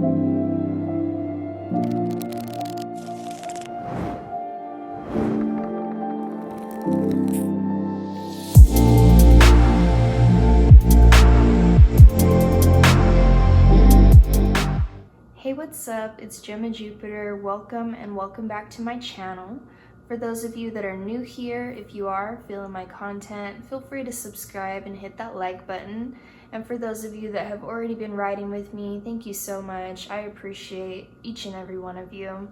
Hey, what's up? It's Gemma Jupiter. Welcome back to my channel. For those of you that are new here, if you are feeling my content, feel free to subscribe and hit that like button. And for those of you that have already been riding with me, thank you so much. I appreciate each and every one of you.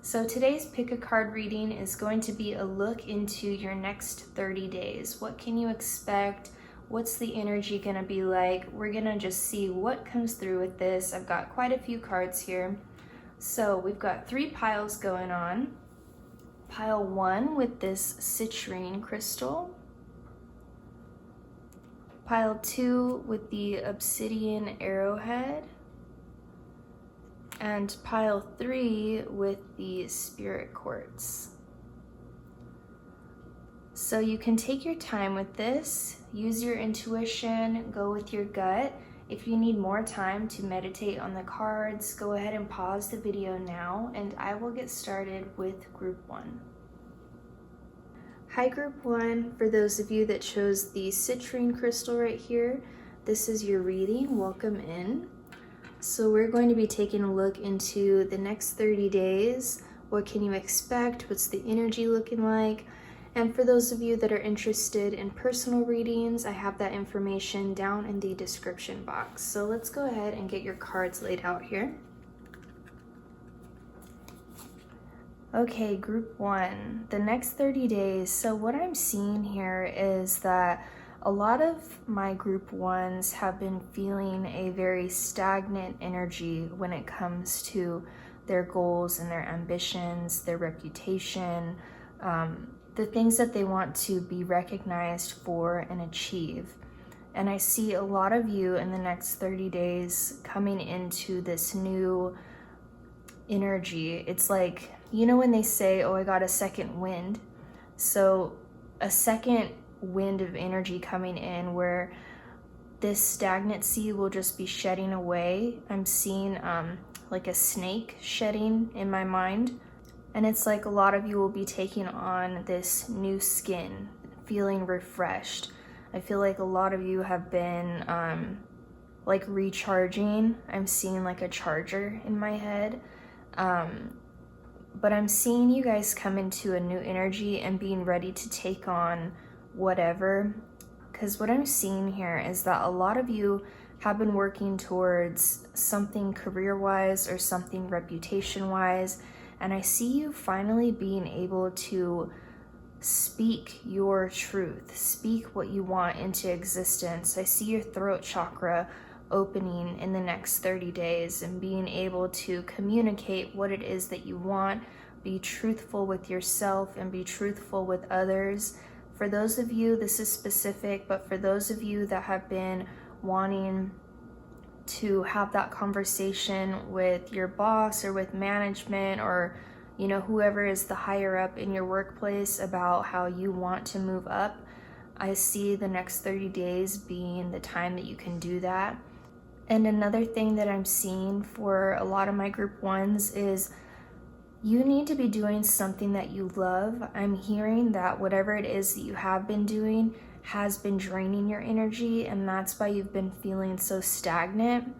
So today's pick a card reading is going to be a look into your next 30 days. What can you expect? What's the energy gonna be like? We're gonna just see what comes through with this. I've got quite a few cards here. So we've got 3 piles going on. Pile 1 with this citrine crystal. Pile 2 with the obsidian arrowhead. And pile 3 with the spirit quartz. So you can take your time with this, use your intuition, go with your gut. If you need more time to meditate on the cards, go ahead and pause the video now and I will get started with group 1. Hi group 1, for those of you that chose the citrine crystal right here, this is your reading, welcome in. So we're going to be taking a look into the next 30 days. What can you expect? What's the energy looking like? And for those of you that are interested in personal readings, I have that information down in the description box. So let's go ahead and get your cards laid out here. Okay, group 1, the next 30 days. So what I'm seeing here is that a lot of my group 1s have been feeling a very stagnant energy when it comes to their goals and their ambitions, their reputation, the things that they want to be recognized for and achieve. And I see a lot of you in the next 30 days coming into this new energy. It's like, you know when they say, oh, I got a second wind? So a second wind of energy coming in where this stagnancy will just be shedding away. I'm seeing like a snake shedding in my mind. And it's like a lot of you will be taking on this new skin, feeling refreshed. I feel like a lot of you have been like recharging. I'm seeing like a charger in my head. But I'm seeing you guys come into a new energy and being ready to take on whatever. Because what I'm seeing here is that a lot of you have been working towards something career-wise or something reputation-wise. And I see you finally being able to speak your truth, speak what you want into existence. I see your throat chakra opening in the next 30 days and being able to communicate what it is that you want, be truthful with yourself and be truthful with others. For those of you, this is specific, but for those of you that have been wanting to have that conversation with your boss or with management or, you know, whoever is the higher up in your workplace about how you want to move up, I see the next 30 days being the time that you can do that. And another thing that I'm seeing for a lot of my group 1s is you need to be doing something that you love. I'm hearing that whatever it is that you have been doing has been draining your energy, and that's why you've been feeling so stagnant.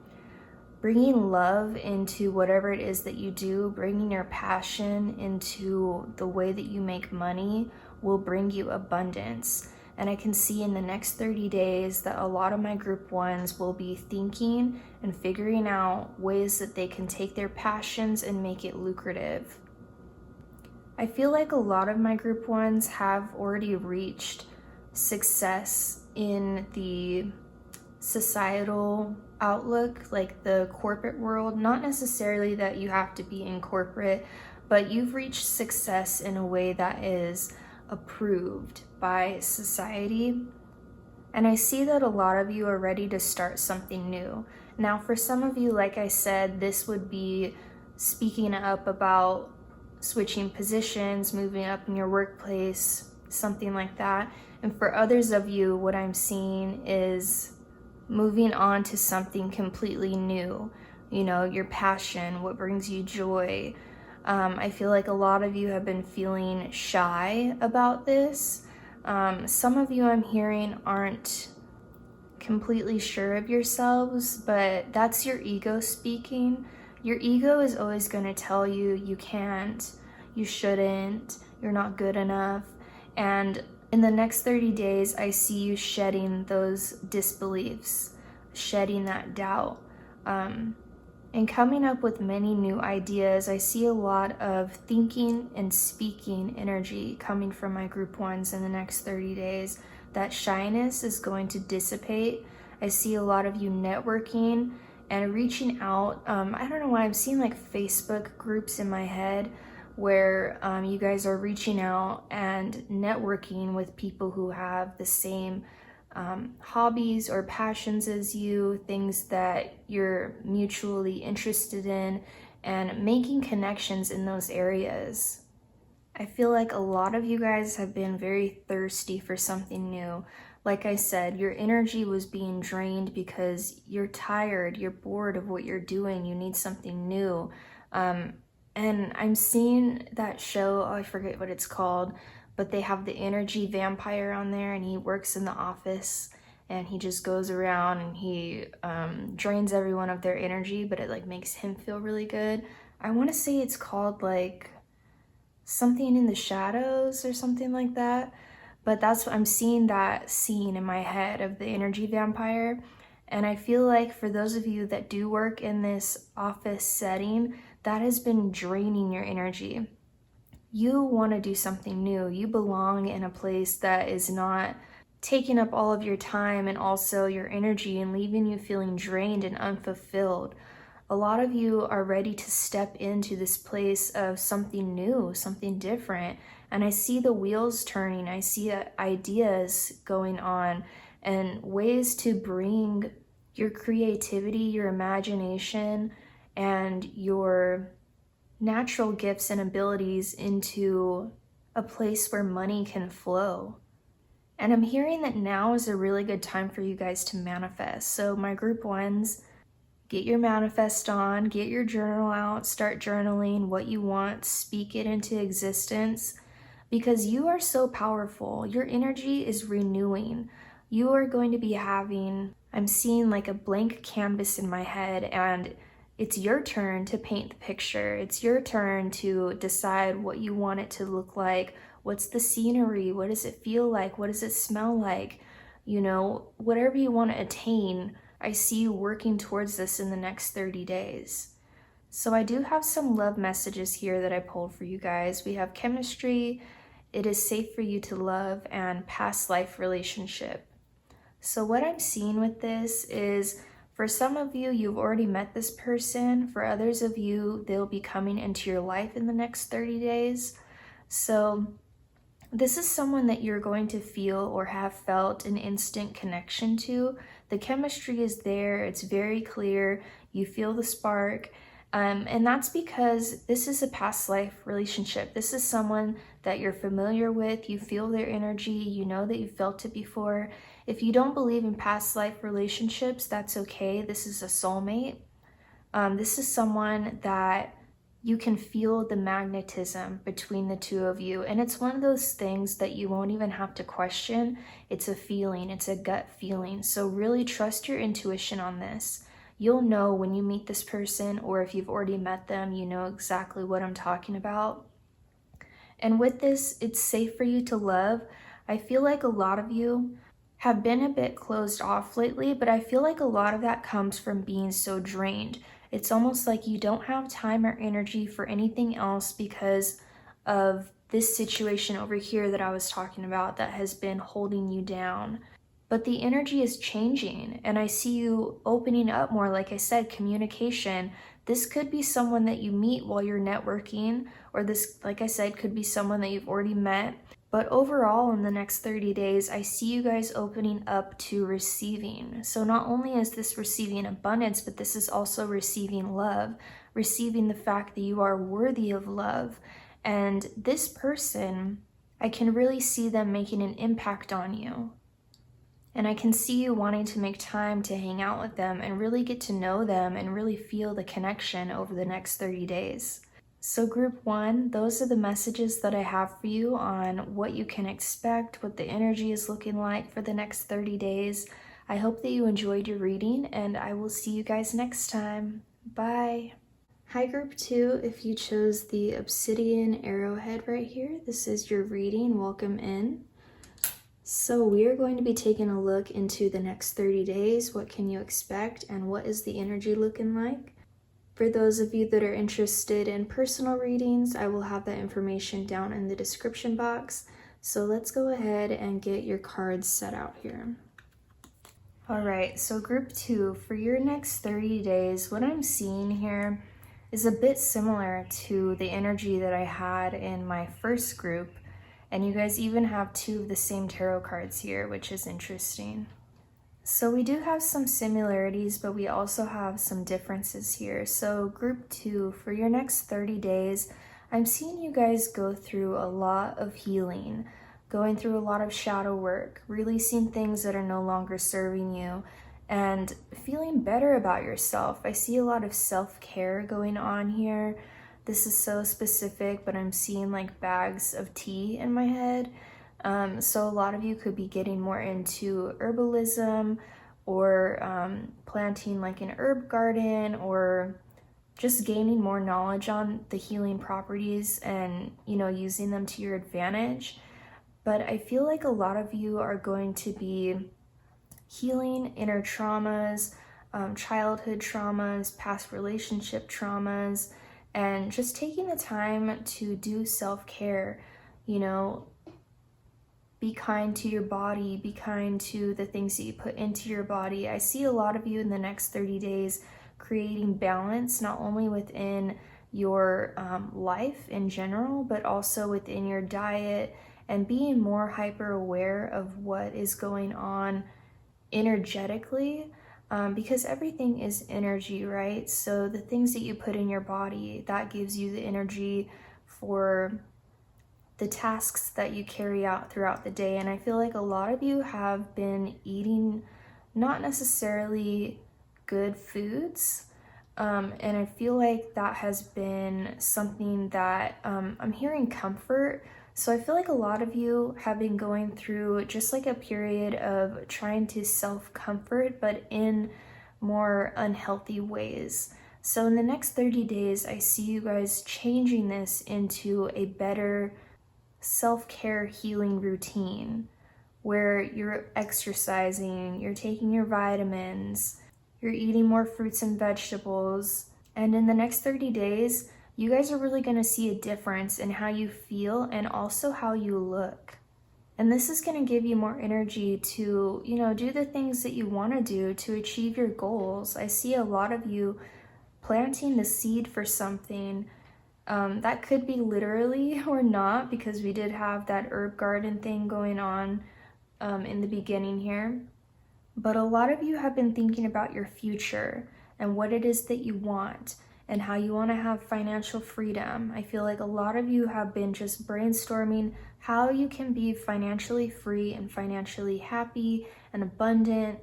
Bringing love into whatever it is that you do, bringing your passion into the way that you make money will bring you abundance. And I can see in the next 30 days that a lot of my group 1s will be thinking and figuring out ways that they can take their passions and make it lucrative. I feel like a lot of my group 1s have already reached success in the societal outlook, like the corporate world. Not necessarily that you have to be in corporate, but you've reached success in a way that is approved by society. And I see that a lot of you are ready to start something new. Now, for some of you, like I said, this would be speaking up about switching positions, moving up in your workplace, something like that. And for others of you, what I'm seeing is moving on to something completely new. your passion, what brings you joy. I feel like a lot of you have been feeling shy about this. Some of you I'm hearing aren't completely sure of yourselves, but that's your ego speaking. Your ego is always going to tell you you can't, you shouldn't, you're not good enough. And in the next 30 days, I see you shedding those disbeliefs, shedding that doubt, and coming up with many new ideas. I see a lot of thinking and speaking energy coming from my group ones in the next 30 days. That shyness is going to dissipate. I see a lot of you networking and reaching out. I don't know why I'm seeing like Facebook groups in my head where you guys are reaching out and networking with people who have the same hobbies or passions as you, things that you're mutually interested in, and making connections in those areas. I feel like a lot of you guys have been very thirsty for something new. Like I said, your energy was being drained because you're tired, you're bored of what you're doing, you need something new. And I'm seeing that show, I forget what it's called, but they have the energy vampire on there, and he works in the office and he just goes around and he drains everyone of their energy, but it like makes him feel really good. I want to say it's called like something in the shadows or something like that, but that's what I'm seeing, that scene in my head of the energy vampire. And I feel like for those of you that do work in this office setting, that has been draining your energy. You want to do something new. You belong in a place that is not taking up all of your time and also your energy and leaving you feeling drained and unfulfilled. A lot of you are ready to step into this place of something new, something different. And I see the wheels turning. I see ideas going on and ways to bring your creativity, your imagination, and your natural gifts and abilities into a place where money can flow. And I'm hearing that now is a really good time for you guys to manifest. So my group ones, get your manifest on, get your journal out, start journaling what you want, speak it into existence, because you are so powerful. Your energy is renewing. You are going to be having, I'm seeing like a blank canvas in my head, and it's your turn to paint the picture. It's your turn to decide what you want it to look like. What's the scenery? What does it feel like? What does it smell like? Whatever you want to attain, I see you working towards this in the next 30 days. So I do have some love messages here that I pulled for you guys. We have chemistry, it is safe for you to love, and past life relationship. So what I'm seeing with this is, for some of you, you've already met this person. For others of you, they'll be coming into your life in the next 30 days. So this is someone that you're going to feel or have felt an instant connection to. The chemistry is there. It's very clear. You feel the spark. And that's because this is a past life relationship. This is someone that you're familiar with. You feel their energy. You know that you've felt it before. If you don't believe in past life relationships, that's okay. This is a soulmate. This is someone that you can feel the magnetism between the two of you. And it's one of those things that you won't even have to question. It's a feeling. It's a gut feeling. So really trust your intuition on this. You'll know when you meet this person, or if you've already met them, you know exactly what I'm talking about. And with this, it's safe for you to love. I feel like a lot of you have been a bit closed off lately, but I feel like a lot of that comes from being so drained. It's almost like you don't have time or energy for anything else because of this situation over here that I was talking about that has been holding you down. But the energy is changing, and I see you opening up more. Like I said, communication. This could be someone that you meet while you're networking, or this, like I said, could be someone that you've already met. But overall, in the next 30 days, I see you guys opening up to receiving. So not only is this receiving abundance, but this is also receiving love, receiving the fact that you are worthy of love. And this person, I can really see them making an impact on you. And I can see you wanting to make time to hang out with them and really get to know them and really feel the connection over the next 30 days. So group 1, those are the messages that I have for you on what you can expect, what the energy is looking like for the next 30 days. I hope that you enjoyed your reading, and I will see you guys next time. Bye. Hi group 2, if you chose the obsidian arrowhead right here, this is your reading. Welcome in. So we are going to be taking a look into the next 30 days. What can you expect and what is the energy looking like? For those of you that are interested in personal readings, I will have that information down in the description box. So let's go ahead and get your cards set out here. All right, so group 2, for your next 30 days, what I'm seeing here is a bit similar to the energy that I had in my first group. And you guys even have 2 of the same tarot cards here, which is interesting. So we do have some similarities, but we also have some differences here. So group 2, for your next 30 days, I'm seeing you guys go through a lot of healing, going through a lot of shadow work, releasing things that are no longer serving you, and feeling better about yourself. I see a lot of self-care going on here. This is so specific, but I'm seeing like bags of tea in my head. So a lot of you could be getting more into herbalism or planting like an herb garden, or just gaining more knowledge on the healing properties and, you know, using them to your advantage. But I feel like a lot of you are going to be healing inner traumas, childhood traumas, past relationship traumas, and just taking the time to do self-care. You know, be kind to your body, be kind to the things that you put into your body. I see a lot of you in the next 30 days creating balance, not only within your life in general, but also within your diet, and being more hyper aware of what is going on energetically. Because everything is energy, right? So the things that you put in your body, that gives you the energy for the tasks that you carry out throughout the day. And I feel like a lot of you have been eating not necessarily good foods. And I feel like that has been something that I'm hearing comfort. So I feel like a lot of you have been going through just like a period of trying to self-comfort, but in more unhealthy ways. So in the next 30 days, I see you guys changing this into a better self-care healing routine where you're exercising, you're taking your vitamins, you're eating more fruits and vegetables. And in the next 30 days, you guys are really going to see a difference in how you feel and also how you look. And this is going to give you more energy to, you know, do the things that you want to do to achieve your goals. I see a lot of you planting the seed for something. That could be literally or not, because we did have that herb garden thing going on in the beginning here. But a lot of you have been thinking about your future and what it is that you want and how you want to have financial freedom. I feel like a lot of you have been just brainstorming how you can be financially free and financially happy and abundant.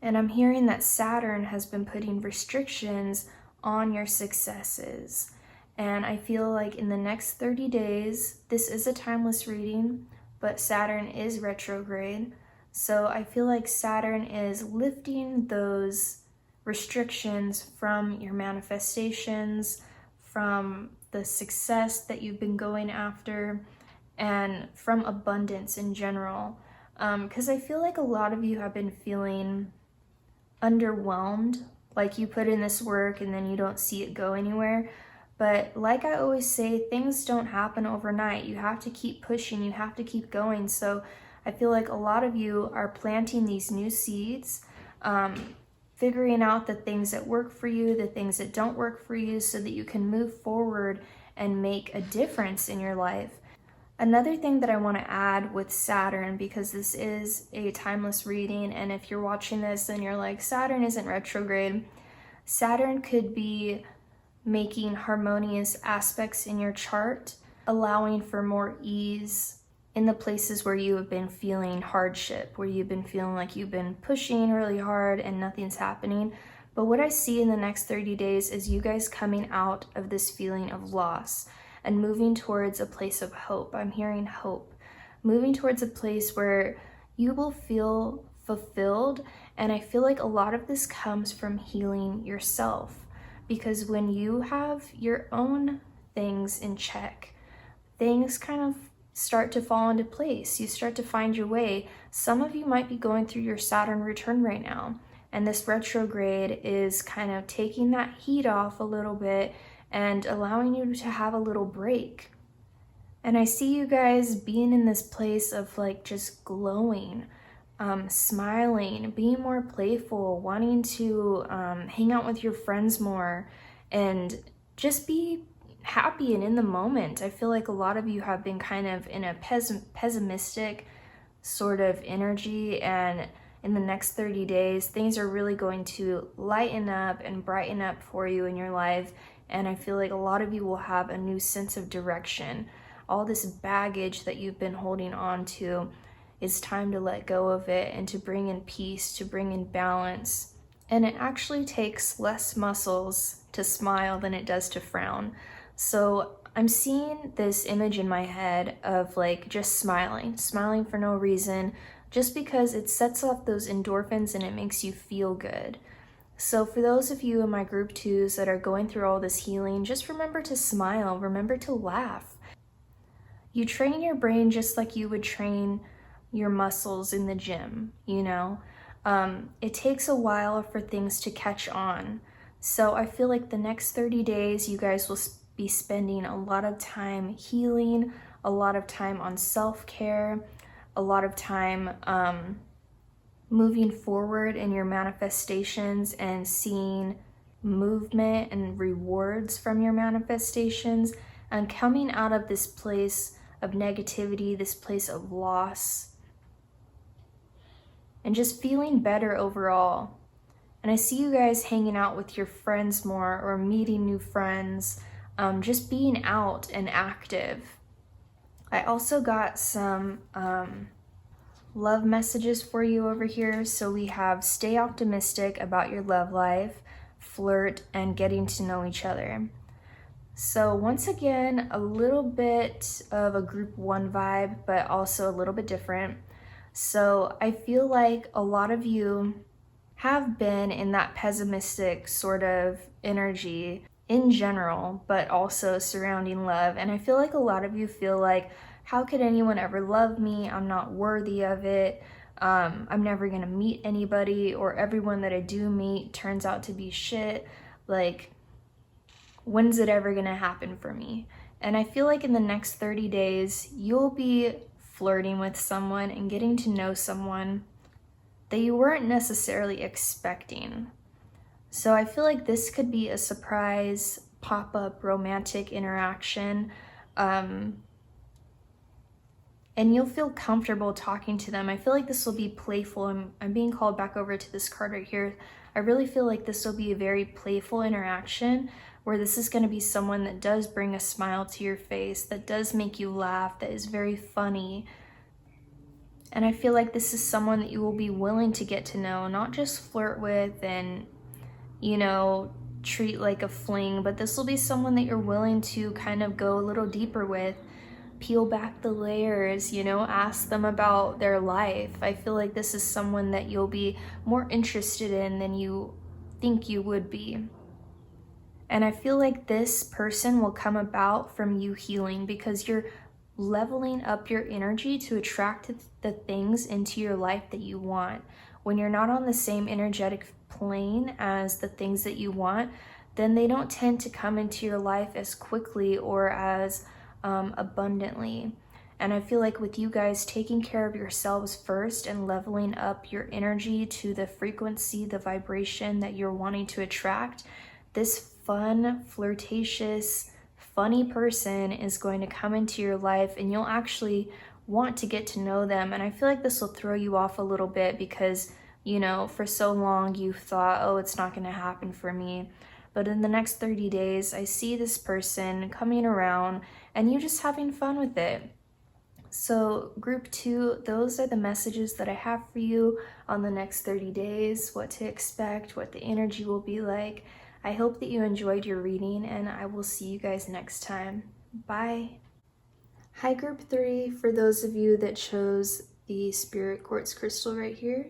And I'm hearing that Saturn has been putting restrictions on your successes. And I feel like in the next 30 days, this is a timeless reading, but Saturn is retrograde. So I feel like Saturn is lifting those restrictions from your manifestations, from the success that you've been going after, and from abundance in general. Because I feel like a lot of you have been feeling underwhelmed, like you put in this work and then you don't see it go anywhere. But like I always say, things don't happen overnight. You have to keep pushing, you have to keep going. So I feel like a lot of you are planting these new seeds, figuring out the things that work for you, the things that don't work for you, so that you can move forward and make a difference in your life. Another thing that I want to add with Saturn, because this is a timeless reading, and if you're watching this and you're like, Saturn isn't retrograde, Saturn could be making harmonious aspects in your chart, allowing for more ease in the places where you have been feeling hardship, where you've been feeling like you've been pushing really hard and nothing's happening. But what I see in the next 30 days is you guys coming out of this feeling of loss and moving towards a place of hope. I'm hearing hope. Moving towards a place where you will feel fulfilled. And I feel like a lot of this comes from healing yourself. Because when you have your own things in check, things kind of start to fall into place. You start to find your way. Some of you might be going through your Saturn return right now, and this retrograde is kind of taking that heat off a little bit and allowing you to have a little break. And I see you guys being in this place of like just glowing, smiling, being more playful, wanting to hang out with your friends more, and just be happy and in the moment. I feel like a lot of you have been kind of in a pessimistic sort of energy, and in the next 30 days things are really going to lighten up and brighten up for you in your life. And I feel like a lot of you will have a new sense of direction. All this baggage that you've been holding on to, it's time to let go of it and to bring in peace, to bring in balance. And it actually takes less muscles to smile than it does to frown. So I'm seeing this image in my head of like just smiling for no reason, just because it sets off those endorphins and it makes you feel good. So for those of you in my group 2s that are going through all this healing, just remember to smile, remember to laugh. You train your brain just like you would train your muscles in the gym, you know? It takes a while for things to catch on. So I feel like the next 30 days, you guys will be spending a lot of time healing, a lot of time on self-care, a lot of time moving forward in your manifestations and seeing movement and rewards from your manifestations, and coming out of this place of negativity, this place of loss, and just feeling better overall. And I see you guys hanging out with your friends more, or meeting new friends, just being out and active. I also got some love messages for you over here. So we have stay optimistic about your love life, flirt, and getting to know each other. So once again, a little bit of a group 1 vibe, but also a little bit different. So I feel like a lot of you have been in that pessimistic sort of energy in general, but also surrounding love. And I feel like a lot of you feel like, how could anyone ever love me? I'm not worthy of it. I'm never gonna meet anybody, or everyone that I do meet turns out to be shit. Like, when's it ever gonna happen for me? And I feel like in the next 30 days, you'll be flirting with someone and getting to know someone that you weren't necessarily expecting. So I feel like this could be a surprise pop-up romantic interaction, and you'll feel comfortable talking to them. I feel like this will be playful. I'm being called back over to this card right here. I really feel like this will be a very playful interaction, where this is going to be someone that does bring a smile to your face, that does make you laugh, that is very funny. And I feel like this is someone that you will be willing to get to know, not just flirt with and, you know, treat like a fling, but this will be someone that you're willing to kind of go a little deeper with, peel back the layers, you know, ask them about their life. I feel like this is someone that you'll be more interested in than you think you would be. And I feel like this person will come about from you healing, because you're leveling up your energy to attract the things into your life that you want. When you're not on the same energetic plane as the things that you want, then they don't tend to come into your life as quickly or as abundantly. And I feel like with you guys taking care of yourselves first and leveling up your energy to the frequency, the vibration that you're wanting to attract, this fun, flirtatious, funny person is going to come into your life, and you'll actually want to get to know them. And I feel like this will throw you off a little bit, because, you know, for so long you thought, oh, it's not going to happen for me. But in the next 30 days, I see this person coming around and you just having fun with it. So group 2, those are the messages that I have for you on the next 30 days, what to expect, what the energy will be like. I hope that you enjoyed your reading, and I will see you guys next time. Bye. Hi group 3, for those of you that chose the spirit quartz crystal right here,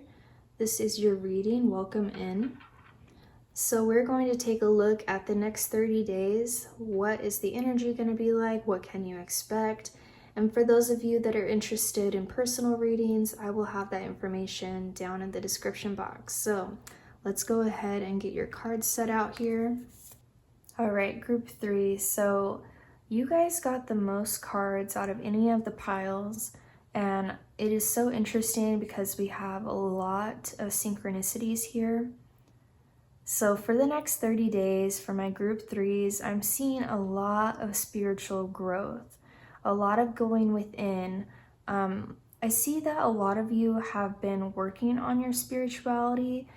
this is your reading. Welcome in. So we're going to take a look at the next 30 days. What is the energy going to be like? What can you expect? And for those of you that are interested in personal readings, I will have that information down in the description box. So let's go ahead and get your cards set out here. All right, group 3. So you guys got the most cards out of any of the piles, and it is so interesting because we have a lot of synchronicities here. So for the next 30 days, for my group 3s, I'm seeing a lot of spiritual growth, a lot of going within. I see that a lot of you have been working on your spirituality.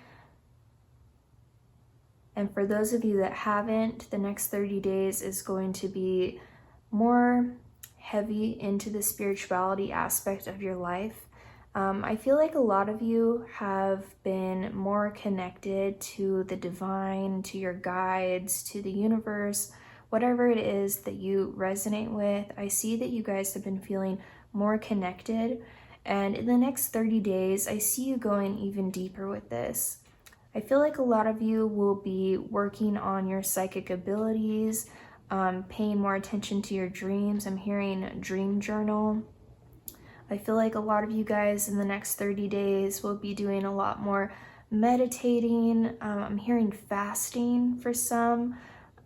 And for those of you that haven't, the next 30 days is going to be more heavy into the spirituality aspect of your life. I feel like a lot of you have been more connected to the divine, to your guides, to the universe, whatever it is that you resonate with. I see that you guys have been feeling more connected. And in the next 30 days, I see you going even deeper with this. I feel like a lot of you will be working on your psychic abilities, paying more attention to your dreams. I'm hearing dream journal. I feel like a lot of you guys in the next 30 days will be doing a lot more meditating. I'm hearing fasting for some.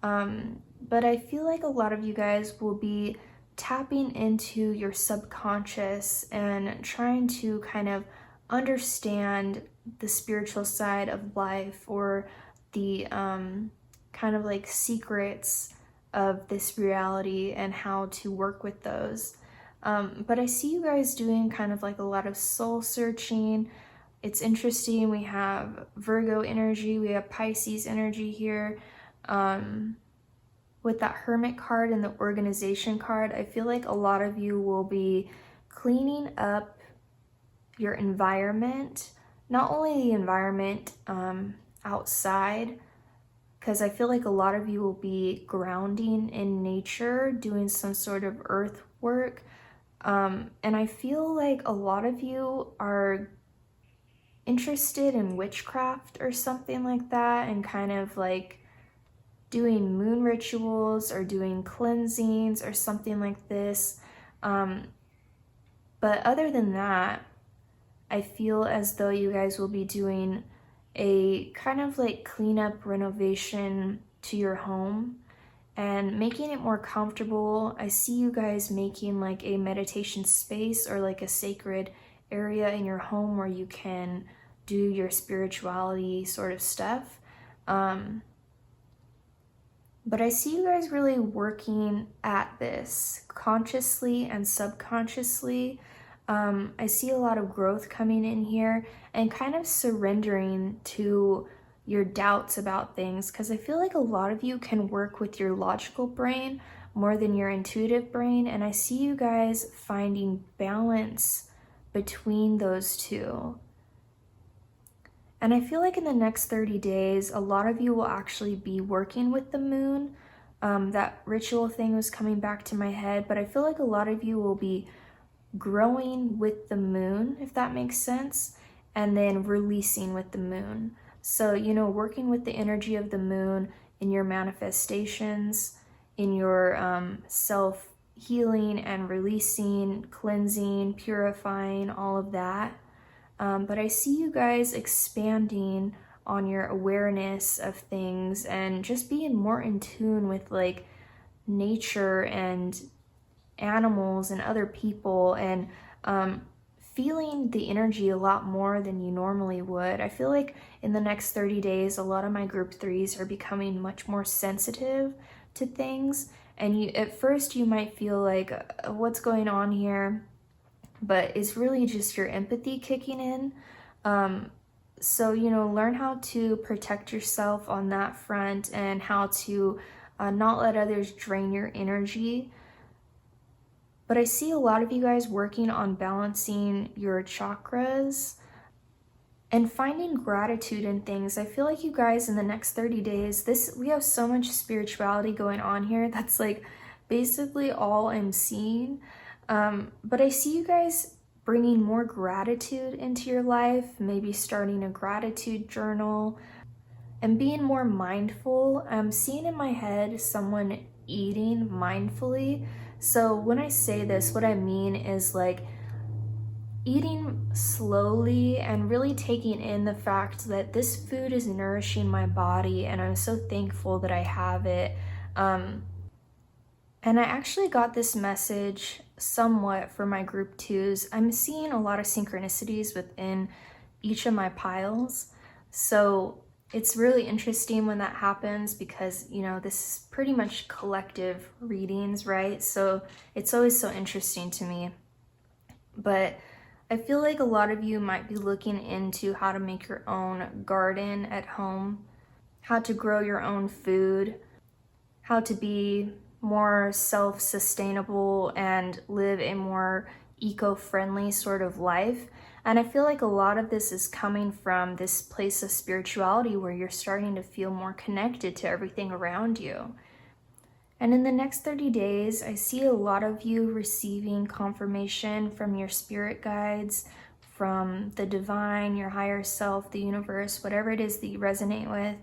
But I feel like a lot of you guys will be tapping into your subconscious and trying to kind of understand the spiritual side of life, or the kind of like secrets of this reality and how to work with those. But I see you guys doing kind of like a lot of soul searching. It's interesting. We have Virgo energy, we have Pisces energy here. With that Hermit card and the organization card, I feel like a lot of you will be cleaning up your environment, not only the environment outside, because I feel like a lot of you will be grounding in nature, doing some sort of earth work. And I feel like a lot of you are interested in witchcraft or something like that, and kind of like doing moon rituals or doing cleansings or something like this. But other than that, I feel as though you guys will be doing a kind of like cleanup renovation to your home and making it more comfortable. I see you guys making like a meditation space or like a sacred area in your home where you can do your spirituality sort of stuff. But I see you guys really working at this consciously and subconsciously. I see a lot of growth coming in here and kind of surrendering to your doubts about things, because I feel like a lot of you can work with your logical brain more than your intuitive brain, and I see you guys finding balance between those two. And I feel like in the next 30 days, a lot of you will actually be working with the moon. That ritual thing was coming back to my head, but I feel like a lot of you will be growing with the moon, if that makes sense, and then releasing with the moon. So, you know, working with the energy of the moon in your manifestations, in your self-healing and releasing, cleansing, purifying, all of that. But I see you guys expanding on your awareness of things and just being more in tune with like nature and animals and other people, and feeling the energy a lot more than you normally would. I feel like in the next 30 days, a lot of my group 3s are becoming much more sensitive to things. And at first you might feel like, what's going on here? But it's really just your empathy kicking in. So, you know, learn how to protect yourself on that front, and how to not let others drain your energy. but I see a lot of you guys working on balancing your chakras and finding gratitude in things. I feel like you guys in the next 30 days, we have so much spirituality going on here. That's like basically all I'm seeing. But I see you guys bringing more gratitude into your life, maybe starting a gratitude journal and being more mindful. I'm seeing in my head someone eating mindfully. So when I say this, what I mean is like eating slowly and really taking in the fact that this food is nourishing my body and I'm so thankful that I have it. And I actually got this message somewhat for my group twos. I'm seeing a lot of synchronicities within each of my piles. So it's really interesting when that happens because, you know, this is pretty much collective readings, right? So it's always so interesting to me. But I feel like a lot of you might be looking into how to make your own garden at home, how to grow your own food, how to be more self-sustainable and live a more eco-friendly sort of life. And I feel like a lot of this is coming from this place of spirituality where you're starting to feel more connected to everything around you. And in the next 30 days, I see a lot of you receiving confirmation from your spirit guides, from the divine, your higher self, the universe, whatever it is that you resonate with,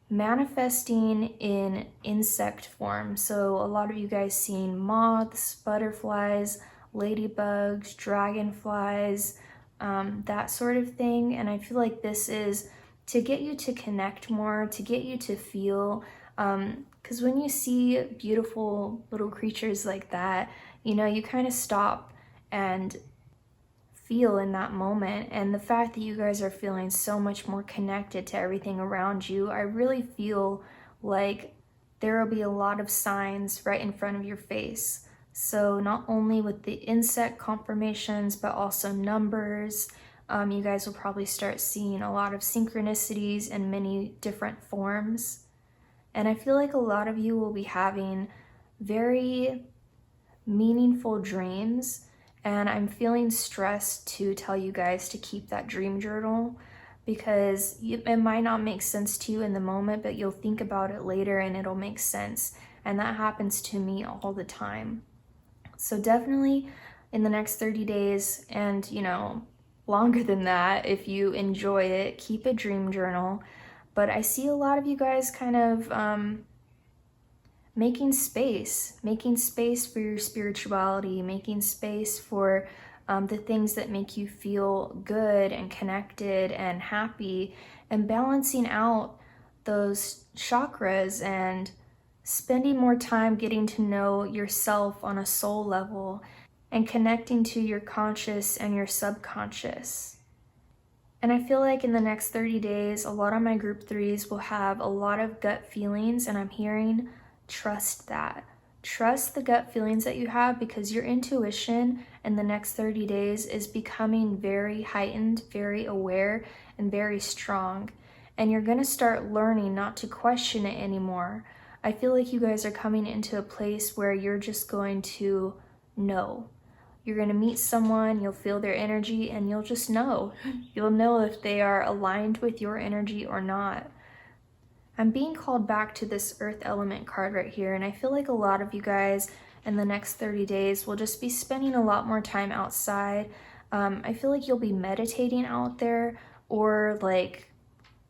manifesting in insect form. So a lot of you guys seeing moths, butterflies, ladybugs, dragonflies, that sort of thing. And I feel like this is to get you to connect more, to get you to feel, because when you see beautiful little creatures like that, you know, you kind of stop and feel in that moment. And the fact that you guys are feeling so much more connected to everything around you, I really feel like there will be a lot of signs right in front of your face. So not only with the insect confirmations, but also numbers. You guys will probably start seeing a lot of synchronicities in many different forms. And I feel like a lot of you will be having very meaningful dreams. And I'm feeling stressed to tell you guys to keep that dream journal because it might not make sense to you in the moment, but you'll think about it later and it'll make sense. And that happens to me all the time. So definitely in the next 30 days and, you know, longer than that, if you enjoy it, keep a dream journal. But I see a lot of you guys kind of making space for your spirituality, making space for the things that make you feel good and connected and happy, and balancing out those chakras and spending more time getting to know yourself on a soul level and connecting to your conscious and your subconscious. And I feel like in the next 30 days, a lot of my group threes will have a lot of gut feelings, and I'm hearing trust that. Trust the gut feelings that you have because your intuition in the next 30 days is becoming very heightened, very aware, and very strong. And you're going to start learning not to question it anymore. I feel like you guys are coming into a place where you're just going to know. You're going to meet someone, you'll feel their energy, and you'll just know. You'll know if they are aligned with your energy or not. I'm being called back to this earth element card right here, and I feel like a lot of you guys in the next 30 days will just be spending a lot more time outside. I feel like you'll be meditating out there or like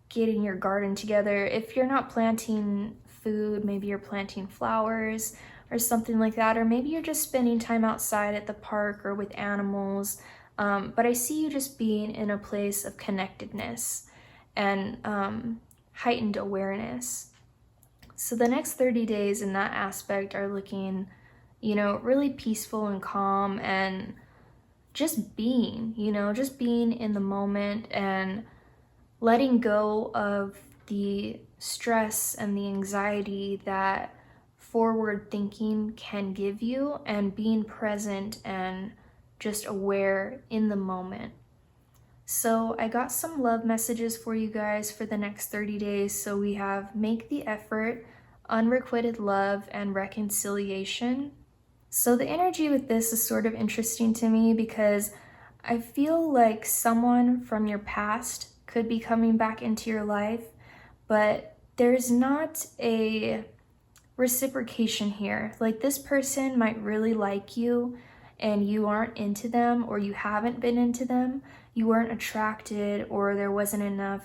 getting your garden together. If you're not planting food, maybe you're planting flowers or something like that, or maybe you're just spending time outside at the park or with animals. But I see you just being in a place of connectedness and heightened awareness. So the next 30 days in that aspect are looking, you know, really peaceful and calm and just being, you know, just being in the moment and letting go of the stress and the anxiety that forward thinking can give you, and being present and just aware in the moment. So I got some love messages for you guys for the next 30 days. So we have make the effort, unrequited love, and reconciliation. So the energy with this is sort of interesting to me because I feel like someone from your past could be coming back into your life, but there's not a reciprocation here. Like this person might really like you and you aren't into them, or you haven't been into them, you weren't attracted, or there wasn't enough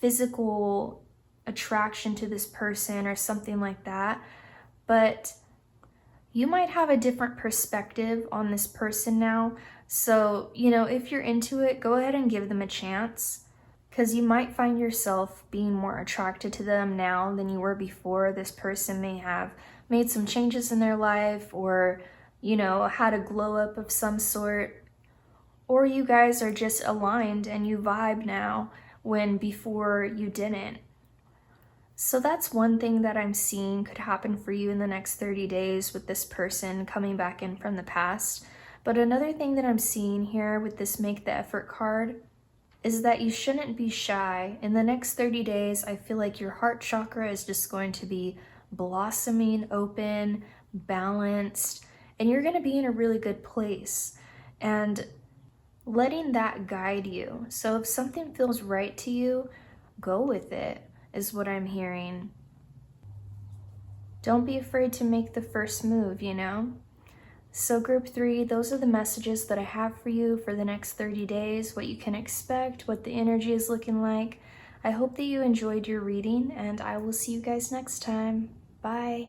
physical attraction to this person or something like that. But you might have a different perspective on this person now. So, if you're into it, go ahead and give them a chance, because you might find yourself being more attracted to them now than you were before. This person may have made some changes in their life, or, had a glow up of some sort, or you guys are just aligned and you vibe now when before you didn't. So that's one thing that I'm seeing could happen for you in the next 30 days with this person coming back in from the past. But another thing that I'm seeing here with this Make the Effort card is that you shouldn't be shy. In the next 30 days, I feel like your heart chakra is just going to be blossoming, open, balanced, and you're going to be in a really good place. And letting that guide you. So if something feels right to you, go with it, is what I'm hearing. Don't be afraid to make the first move, So group 3, those are the messages that I have for you for the next 30 days, what you can expect, what the energy is looking like. I hope that you enjoyed your reading, and I will see you guys next time. Bye.